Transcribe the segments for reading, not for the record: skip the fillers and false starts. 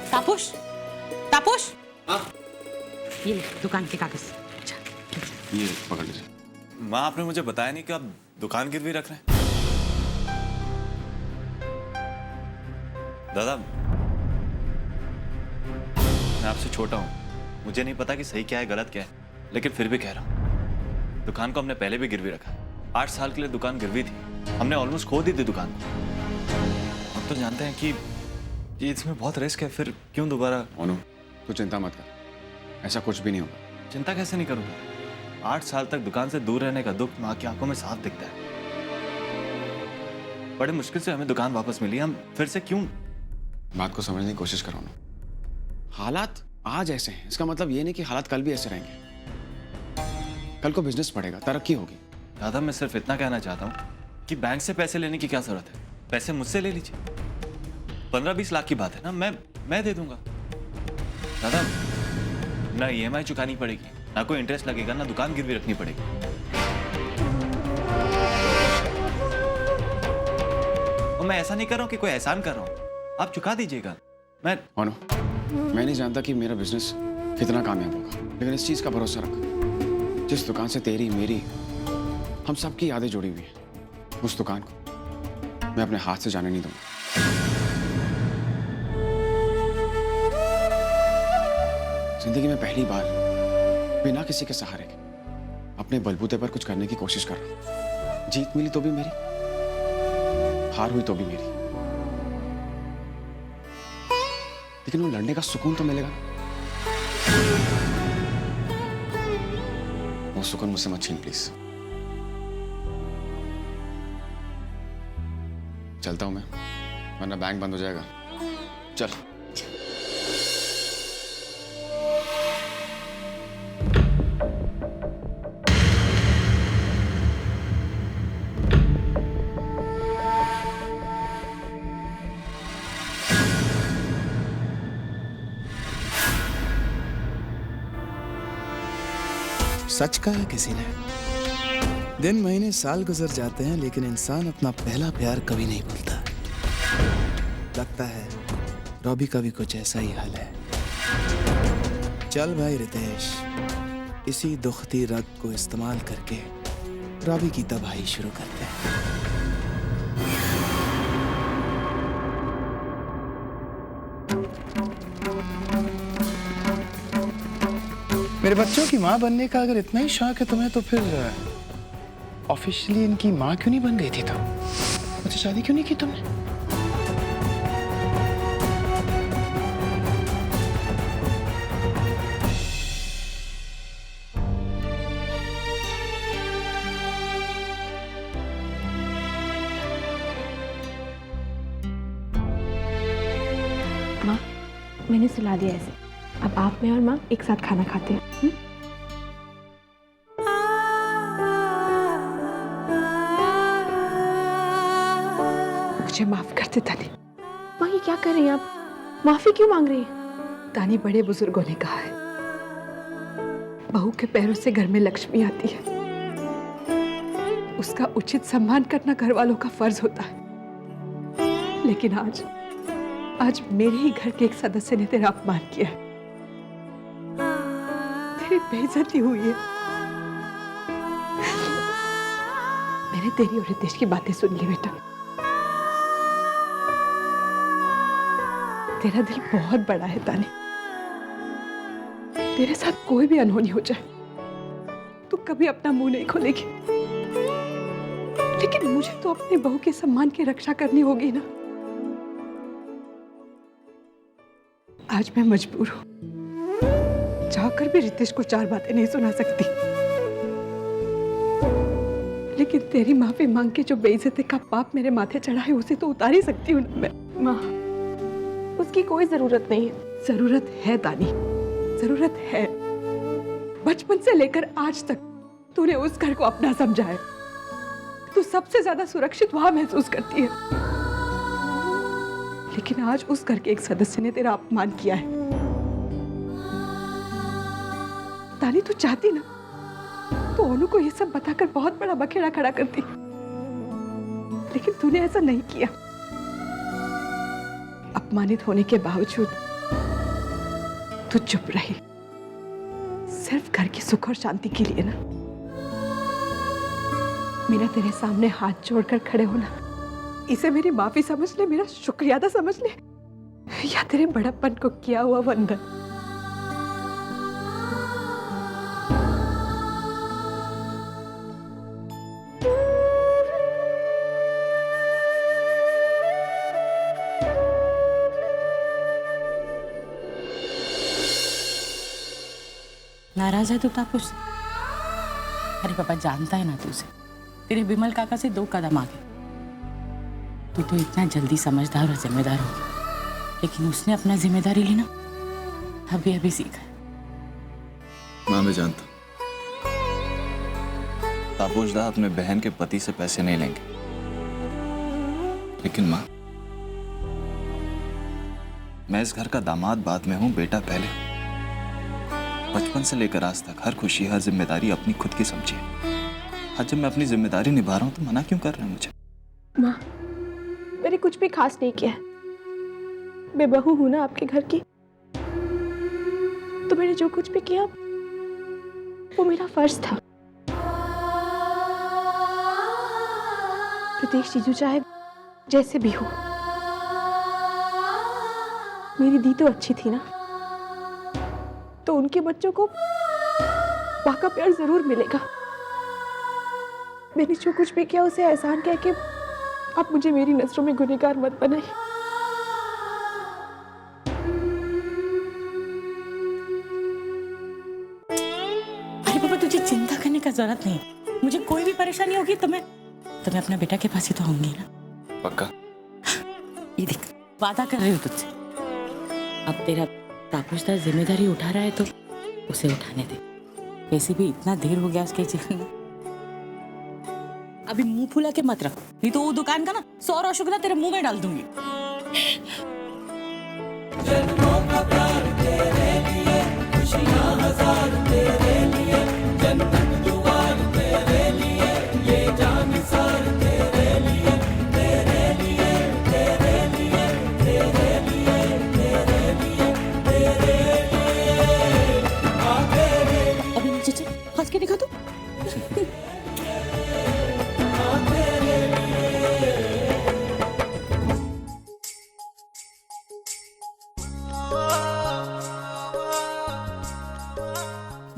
तापुश, तापुश, हाँ? ये ले दुकान के कागज। ये पकड़ लीजिए। माँ, आपने मुझे बताया नहीं कि आप दुकान गिरवी रख रहे हैं। दादा, मैं आपसे छोटा हूँ, मुझे नहीं पता कि सही क्या है गलत क्या है, लेकिन फिर भी कह रहा हूँ, दुकान को हमने पहले भी गिरवी रखा है। 8 साल के लिए दुकान गिरवी थी, हमने ऑलमोस्ट खो दी थी दुकान को। हम तो जानते हैं कि ये इसमें बहुत रिस्क है, फिर क्यों दोबारा। ओनू, तू चिंता मत कर, ऐसा कुछ भी नहीं होगा। चिंता कैसे नहीं करूँगा? 8 साल तक दुकान से दूर रहने का दुख माँ की आंखों में साफ दिखता है। बड़े मुश्किल से हमें दुकान वापस मिली, हम फिर से क्यों। बात को समझने की कोशिश करो ना। हालात आज ऐसे हैं, इसका मतलब ये नहीं कि हालात कल भी ऐसे रहेंगे। कल को बिजनेस बढ़ेगा, तरक्की होगी। दादा, मैं सिर्फ इतना कहना चाहता हूँ कि बैंक से पैसे लेने की क्या जरूरत है? पैसे मुझसे ले लीजिए। 15-20 लाख की बात है ना, मैं दे दूंगा। दादा, ना EMI चुकानी पड़ेगी, ना कोई इंटरेस्ट लगेगा, ना दुकान गिरवी रखनी पड़ेगी। और मैं ऐसा नहीं कर रहा हूँ कि कोई एहसान कर रहा हूँ, आप चुका दीजिएगा। मैं नहीं जानता कि मेरा बिजनेस कितना कामयाब होगा, लेकिन इस चीज का भरोसा रख, जिस दुकान से तेरी मेरी हम सबकी यादें जुड़ी हुई हैं, उस दुकान को मैं अपने हाथ से जाने नहीं दूंगा। जिंदगी में पहली बार बिना किसी के सहारे के अपने बलबूते पर कुछ करने की कोशिश कर रहा हूं। जीत मिली तो भी मेरी, हार हुई तो भी मेरी, लेकिन वो लड़ने का सुकून तो मिलेगा। वो सुकून मुझसे मत छीन प्लीज। चलता हूं मैं, वरना बैंक बंद हो जाएगा। चल। सच कहा किसी ने, दिन महीने साल गुजर जाते हैं लेकिन इंसान अपना पहला प्यार कभी नहीं भूलता। लगता है रॉबी का भी कुछ ऐसा ही हाल है। चल भाई रितेश, इसी दुखती रग को इस्तेमाल करके रॉबी की तबाही शुरू करते हैं। मेरे बच्चों की माँ बनने का अगर इतना ही शौक है तुम्हें, तो फिर ऑफिशियली इनकी माँ क्यों नहीं बन गई थी तुम? अच्छा, शादी क्यों नहीं की तुमने? माँ, मैंने सुला दिया ऐसे। अब आप, मैं और माँ एक साथ खाना खाते हैं। मुझे माफ कर दे तानी। माँ, ये क्या कर रही हैं आप? माफी क्यों मांग रही हैं? तानी, बड़े बुजुर्गों ने कहा है, बहू के पैरों से घर में लक्ष्मी आती है, उसका उचित सम्मान करना घर वालों का फर्ज होता है। लेकिन आज मेरे ही घर के एक सदस्य ने तेरा अपमान किया है, तेरी बेइज्जती हुई है। मैंने तेरी और रितेश की बातें सुन ली बेटा। तेरा दिल बहुत बड़ा है ताने। तेरे साथ कोई भी अनहोनी हो जाए तू कभी अपना मुंह नहीं खोलेगी, लेकिन मुझे तो अपने बहू के सम्मान की रक्षा करनी होगी ना। आज मैं मजबूर हूं, जाकर भी रितेश को 4 बातें नहीं सुना सकती, लेकिन तेरी माफी मांग के जो बेइज्जती का पाप मेरे माथे चढ़ा है उसे तो उतार ही सकती हूँ ना मैं। माँ, उसकी कोई जरूरत नहीं है। जरूरत है तानी, जरूरत है। बचपन से लेकर आज तक तूने उस घर को अपना समझा है। तू सबसे ज्यादा सुरक्षित वहां महसूस करती है, लेकिन आज उस घर के एक सदस्य ने तेरा अपमान किया है। तानी, तू चाहती ना तो अनु को ये सब बताकर बहुत बड़ा बखेड़ा खड़ा करती, लेकिन तूने ऐसा नहीं किया। अपमानित होने के बावजूद तू चुप रही, सिर्फ घर की सुख और शांति के लिए ना। मेरा तेरे सामने हाथ जोड़कर खड़े होना, इसे मेरी माफी समझ ले, मेरा शुक्रिया अदा समझ ले, या तेरे बड़प्पन को किया हुआ वंदन। नाराज है तू तापुस? अरे पापा जानता है ना तू उसे, तेरे बिमल काका से 2 कदम आगे। तू तो इतना जल्दी समझदार और जिम्मेदार हो गया, लेकिन उसने अपना जिम्मेदारी लेना अभी अभी सीखा है। माँ मैं जानता हूँ तापुसदा अपने बहन के पति से पैसे नहीं लेंगे, लेकिन माँ मैं इस घर का दामाद बाद में हूँ, बेटा पहले। बचपन से लेकर आज तक हर खुशी हर जिम्मेदारी अपनी खुद की समझिए। आज जब मैं अपनी जिम्मेदारी निभा रहा हूँ तो मना क्यों कर रहे हैं मुझे? माँ, मैंने कुछ भी खास नहीं किया है। मैं बहू हूं ना आपके घर की, तो मैंने जो कुछ भी किया वो मेरा फर्ज था। प्रतीक जीजू चाहे जैसे भी हो, मेरी दी तो अच्छी थी ना, तो उनके बच्चों को माँ का प्यार जरूर मिलेगा। मैंने जो कुछ भी किया उसे एहसान कह के आप मुझे मेरी नजरों में गुनहगार मत बनाइए। अरे पापा तुझे चिंता करने का जरूरत नहीं, मुझे कोई भी परेशानी होगी तो मैं अपने बेटा के पास ही तो आऊंगी ना। पक्का? ये देख, वादा कर रही हूँ तुझसे। अब तेरा तापुसदा जिम्मेदारी उठा रहा है तो उसे उठाने दे। वैसे भी इतना देर हो गया उसके जीवन में। अभी मुंह फुला के मत रख, नहीं तो वो दुकान का ना 100 रसगुल्ला तेरे मुंह में डाल दूंगी। अभी नीचे चल, हंस के दिखा तू।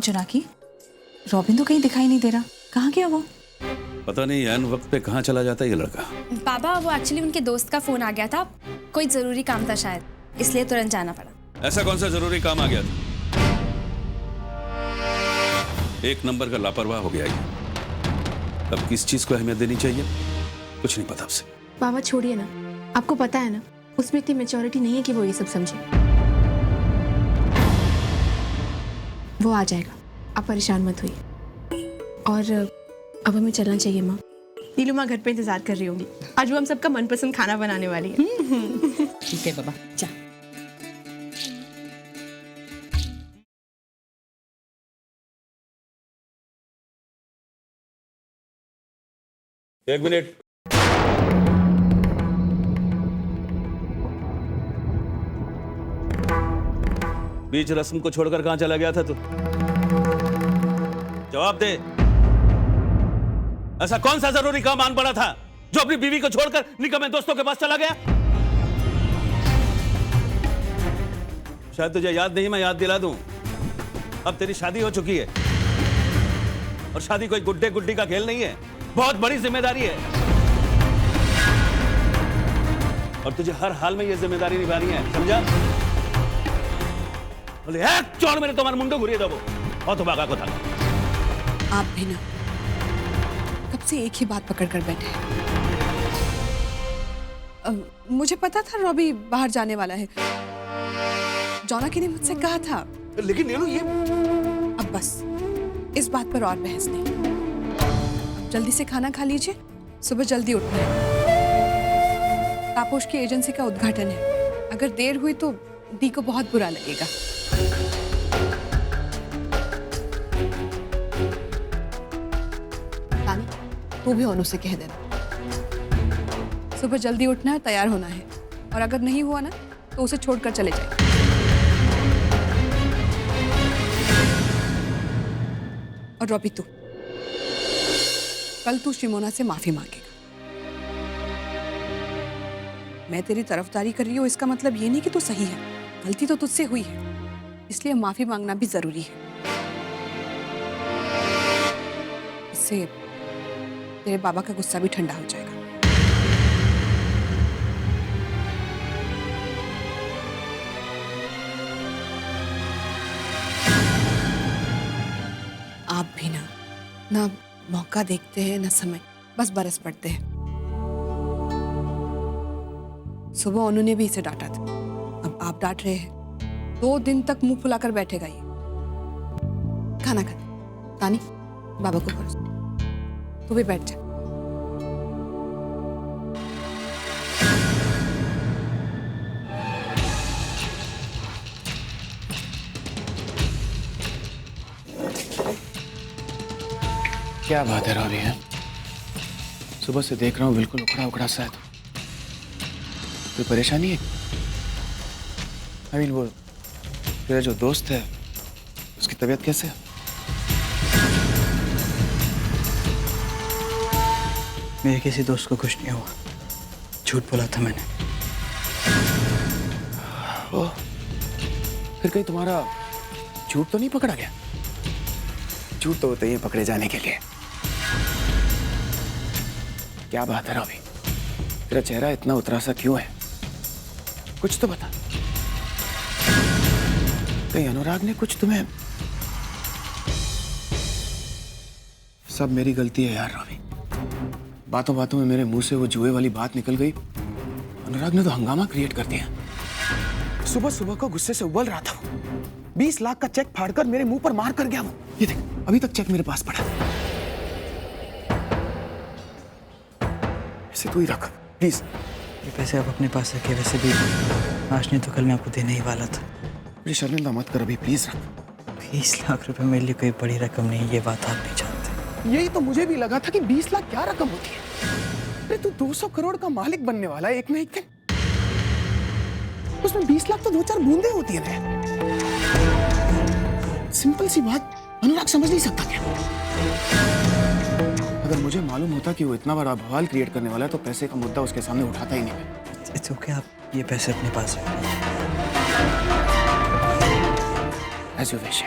जोनाकी, रॉबिन तो कहीं दिखाई नहीं दे रहा, कहाँ गया वो? पता नहीं ऐन वक्त पे कहाँ चला जाता है ये लड़का। पापा वो एक्चुअली उनके दोस्त का फोन आ गया था, कोई जरूरी काम था शायद, इसलिए तुरंत जाना पड़ा। ऐसा कौन सा जरूरी काम आ गया था? एक नंबर का लापरवाह हो गया ये। अब किस चीज को अहमियत देनी चाहिए कुछ नहीं पता उसे। बाबा छोड़िए ना, आपको पता है ना उसमें इतनी मैच्योरिटी नहीं है कि वो ये सब समझे। वो आ जाएगा, आप परेशान मत होइए। और अब हमें चलना चाहिए माँ। नीलू माँ घर पे इंतजार कर रही होंगी, आज वो हम सबका मनपसंद खाना बनाने वाली है। ठीक है बाबा, जा। एक मिनट। बीच रस्म को छोड़कर कहां चला गया था तू? जवाब दे। ऐसा कौन सा जरूरी काम आन पड़ा था जो अपनी बीवी को छोड़कर निकम्मे दोस्तों के पास चला गया? शायद तुझे याद नहीं, मैं याद दिला दूं। अब तेरी शादी हो चुकी है और शादी कोई गुड्डे गुड्डी का खेल नहीं है, बहुत बड़ी जिम्मेदारी है और तुझे हर हाल में यह जिम्मेदारी निभानी है, समझा? बोले एक चोर मेरे तुम्हारे मुंडो घुरिए दबो और तो भागा को था। आप भी ना कब से एक ही बात पकड़ कर बैठे हैं। मुझे पता था रॉबी बाहर जाने वाला है, जोनाकी ने मुझसे कहा था, लेकिन नीलू ये अब बस इस बात पर और बहस नहीं। अब जल्दी से खाना खा लीजिए, सुबह जल्दी उठना है। तापोश की एजेंसी का उद्घाटन है, अगर देर हुई तो दी को बहुत बुरा लगेगा। रानी, तू भी ओनू से कह देना सुबह जल्दी उठना है, तैयार होना है, और अगर नहीं हुआ ना तो उसे छोड़कर चले जाए। और रॉबी तू, कल तू शिमोना से माफी मांगेगा। मैं तेरी तरफदारी कर रही हूँ इसका मतलब ये नहीं कि तू सही है, गलती तो तुझसे हुई है, इसलिए माफी मांगना भी जरूरी है। इससे तेरे बाबा का गुस्सा भी ठंडा हो जाएगा। आप भी ना मौका देखते हैं ना समय, बस बरस पड़ते हैं। सुबह उन्होंने भी इसे डांटा था, अब आप डांट रहे हैं। 2 दिन तक मुंह फुलाकर बैठेगा ये। खाना खा तानी, बाबा को परोस, तू भी बैठ जा। क्या बात है रॉबी है? सुबह से देख रहा हूँ बिल्कुल उखड़ा उखड़ा सा है। कोई परेशानी है? I mean, वो तेरा जो दोस्त है उसकी तबीयत कैसे है? मेरे किसी दोस्त को कुछ नहीं हुआ, झूठ बोला था मैंने। ओह, फिर कहीं तुम्हारा झूठ तो नहीं पकड़ा गया? झूठ तो होते ही पकड़े जाने के लिए। क्या बात है रॉबी, तेरा चेहरा इतना उतरा सा क्यों है? कुछ तो बता। कहीं अनुराग ने कुछ तुम्हें? सब मेरी गलती है यार रॉबी। बातों बातों में मेरे मुंह से वो जुए वाली बात निकल गई। अनुराग ने तो हंगामा क्रिएट कर दिया। सुबह सुबह को गुस्से से उबल रहा था वो। 20 लाख का चेक फाड़कर मेरे मुंह पर मार कर गया वो। ये देख, अभी तक चेक मेरे पास पड़ा। इसे तू ही रख प्लीज। ये पैसे आप अपने पास रखे, वैसे भी आश ने तो कल मैं आपको देने ही वाला था। मुझे शर्मिंदा मत कर अभी प्लीज रख। 20 लाख रुपए मेरे लिए कोई बड़ी रकम नहीं, ये बात आप नहीं जानते। यही तो मुझे भी लगा था कि 20 लाख क्या रकम होती है। अरे तू 200 करोड़ का मालिक बनने वाला है एक ना एक दिन। उसमें 20 लाख तो 2-4 बूंदे होती है ना। सिंपल सी बात अनुराग समझ नहीं सकता क्या? अगर मुझे मालूम होता कि वो इतना बड़ा बवाल क्रिएट करने वाला है तो पैसे का मुद्दा उसके सामने उठाता ही नहीं। इट्स ओके, आप ये पैसे अपने पास रखें। As you wish.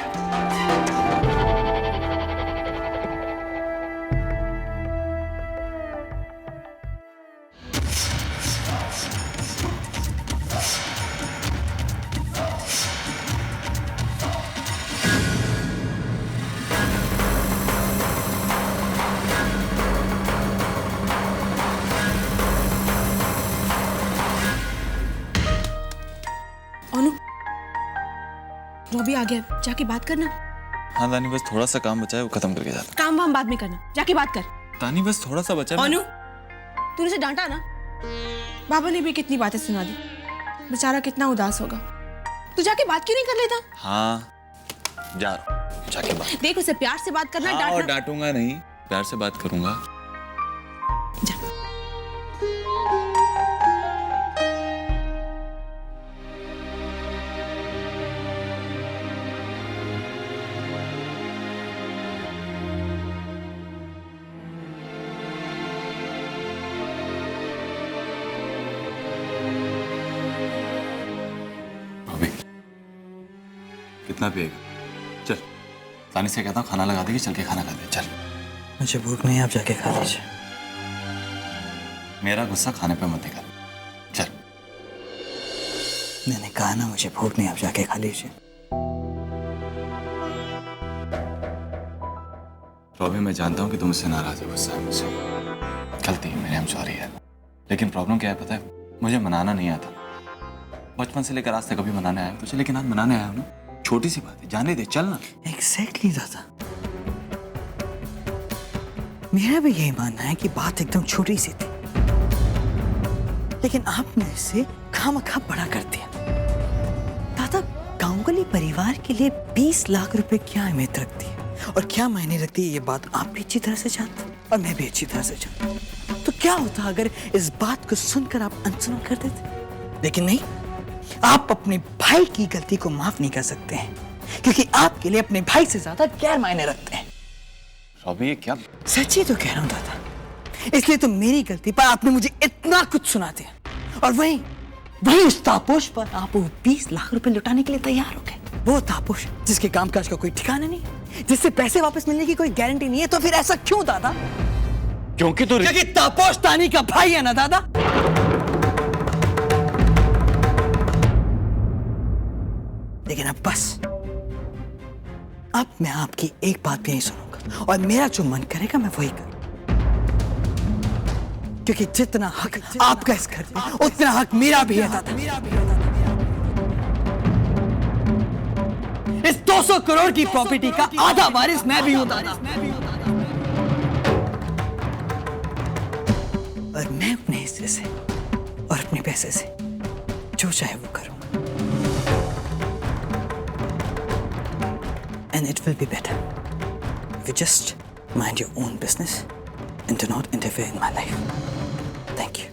रॉबी आ गया, जाके बात करना। हाँ तानी, बस थोड़ा सा काम बचा है, वो खत्म करके जाता। काम वाम बाद में करना, जाके बात कर। तानी बस थोड़ा सा बचा है। अनु, तूने उसे डांटा ना? बाबा ने भी कितनी बातें सुना दी, बेचारा कितना उदास होगा। तू जाके बात क्यों नहीं कर लेता? हाँ जा रहा हूं, जाके बात। देख, उसे प्यार से बात करना। हाँ, और डांटूंगा नहीं, प्यार से बात करूंगा। जा। कितना पिएगा? चल, तानी से कहता हूँ खाना लगा देगी, चल के खाना खा दे। चल। मुझे भूख नहीं, आप जाके खा लीजिए। मेरा गुस्सा खाने पे मत निकाल। चल। मैंने कहा ना मुझे भूख नहीं, आप जाके खा लीजिए। रॉबी, मैं जानता हूँ कि तुम मुझसे नाराज हो, गुस्सा है मुझसे। गलती है मेरी, I'm sorry यार। लेकिन प्रॉब्लम क्या है पता है? मुझे मनाना नहीं आता। बचपन से लेकर आज तक कभी मनाने आया तुझे, लेकिन आज मनाने आया हूँ ना। छोटी सी बात है, जाने दे, चल ना। एग्जैक्टली दादा, मेरा भी यही मानना है कि बात एकदम छोटी सी थी, लेकिन आपने इसे खामखा बड़ा कर दिया। दादा, गांगुली परिवार के लिए 20 लाख रुपए क्या अहमियत रखती है और क्या मायने रखती है, ये बात आप भी अच्छी तरह से जानते हैं और मैं भी अच्छी तरह से जानता हूं। तो क्या होता अगर इस बात को सुनकर आप अनसुना कर देते? लेकिन नहीं, आप अपने भाई की गलती को माफ नहीं कर सकते हैं, क्योंकि आपके लिए अपने भाई से ज्यादा गैर मायने रखते हैं। रॉबी ये क्या? सच ही तो कह रहा हूँ दादा, इसलिए तो मेरी गलती पर आपने मुझे इतना कुछ सुना दिया, और वही उस तापोश पर आप वो 20 लाख रुपए लुटाने के लिए तैयार हो गए। वो तापोश जिसके कामकाज का कोई ठिकाना नहीं, जिससे पैसे वापस मिलने की कोई गारंटी नहीं है। तो फिर ऐसा क्यों दादा? क्योंकि तापोश तानी का भाई है ना दादा। लेकिन अब बस, अब मैं आपकी एक बात भी नहीं सुनूंगा, और मेरा जो मन करेगा मैं वही करूंगा, क्योंकि जितना हक आपका इस घर में, उतना हक मेरा भी है दादा। इस 200 करोड़ की प्रॉपर्टी का आधा वारिस मैं भी हूं दादा, और मैं अपने हिस्से से और अपने पैसे से जो चाहे वो करूंगा। And it will be better if you just mind your own business and do not interfere in my life. Thank you.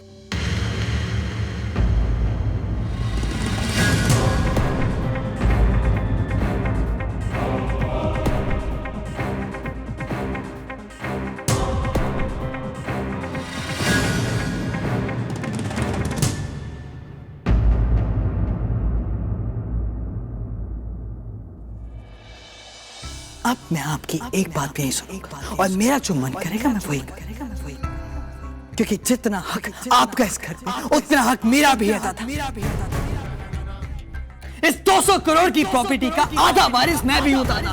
अब मैं आपकी एक बात भी नहीं सुनूंगा, और मेरा जो मन करेगा मैं वही करूंगा, क्योंकि जितना हक आपका इस घर में, उतना हक मेरा भी है दादा। इस 200 करोड़ की प्रॉपर्टी का आधा वारिस मैं भी हूं दादा।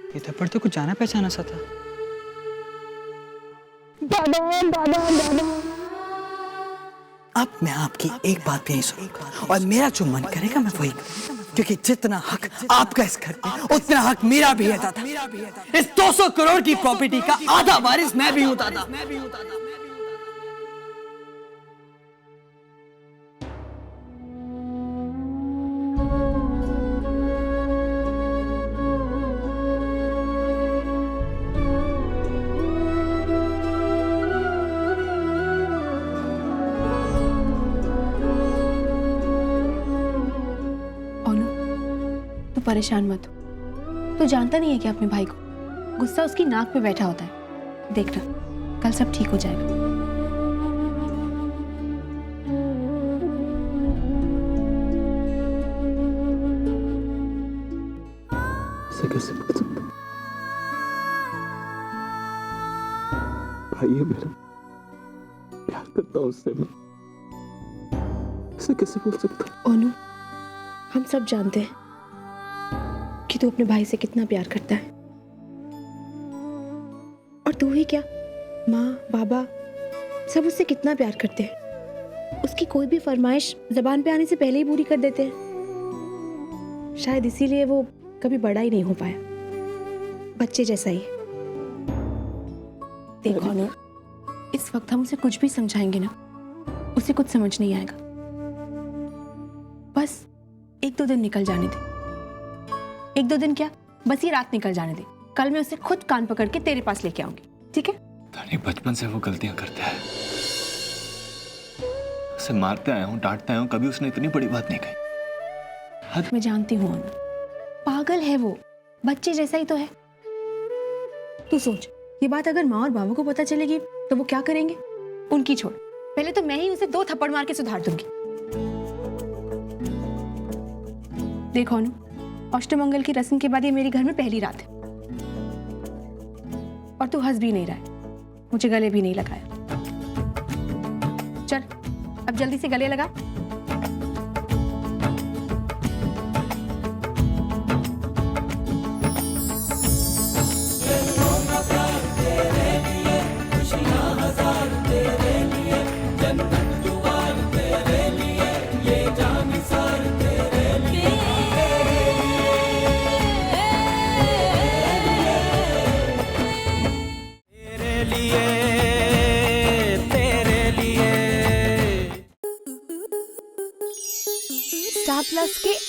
ये थप्पड़ तो कुछ जाना पहचाना सा था। अब मैं आपकी एक बात भी नहीं सुनूंगा, और मेरा जो मन करेगा मैं वही करूंगा, क्योंकि जितना हक आपका इस घर में, उतना हक मेरा भी है दादा। इस 200 करोड़ की प्रॉपर्टी का आधा वारिस मैं भी हूं दादा। परेशान मत हो, तू जानता नहीं है कि अपने भाई को गुस्सा उसकी नाक पे बैठा होता है। देखना कल सब ठीक हो जाएगा। कैसे बोल सकता? भाई है मेरा, प्यार करता हूं उससे मैं, ऐसे कैसे बोल सकता? ओनू, हम सब जानते हैं कि तू अपने भाई से कितना प्यार करता है, और तू ही क्या, माँ बाबा सब उससे कितना प्यार करते हैं। उसकी कोई भी फरमाइश जबान पे आने से पहले ही पूरी कर देते हैं। शायद इसीलिए वो कभी बड़ा ही नहीं हो पाया, बच्चे जैसा ही। देखो ना, इस वक्त हम उसे कुछ भी समझाएंगे ना, उसे कुछ समझ नहीं आएगा। बस 1-2 दिन निकल जाने दे। 1-2 दिन क्या, बस ये रात निकल जाने दे। कल मैं उसे खुद कान पकड़ के तेरे पास लेके आऊंगी, ठीक है? तानी, बचपन से वो गलतियां करता है, उसे मारते आया हूँ, डांटते आया हूँ, कभी उसने इतनी बड़ी बात नहीं कही। मैं जानती हूँ, पागल है वो, बच्चे जैसा ही तो है। तू सोच, ये बात अगर माँ और बाबू को पता चलेगी तो वो क्या करेंगे? उनकी छोड़, पहले तो मैं ही उसे 2 थप्पड़ मार के सुधार दूंगी। देखो अनु, अष्टमंगल की रस्म के बाद ये मेरे घर में पहली रात है, और तू हंस भी नहीं रहा है, मुझे गले भी नहीं लगाया। चल अब जल्दी से गले लगा।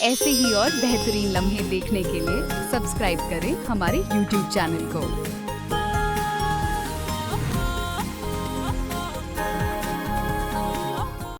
ऐसे ही और बेहतरीन लम्हे देखने के लिए सब्सक्राइब करें हमारे YouTube चैनल को।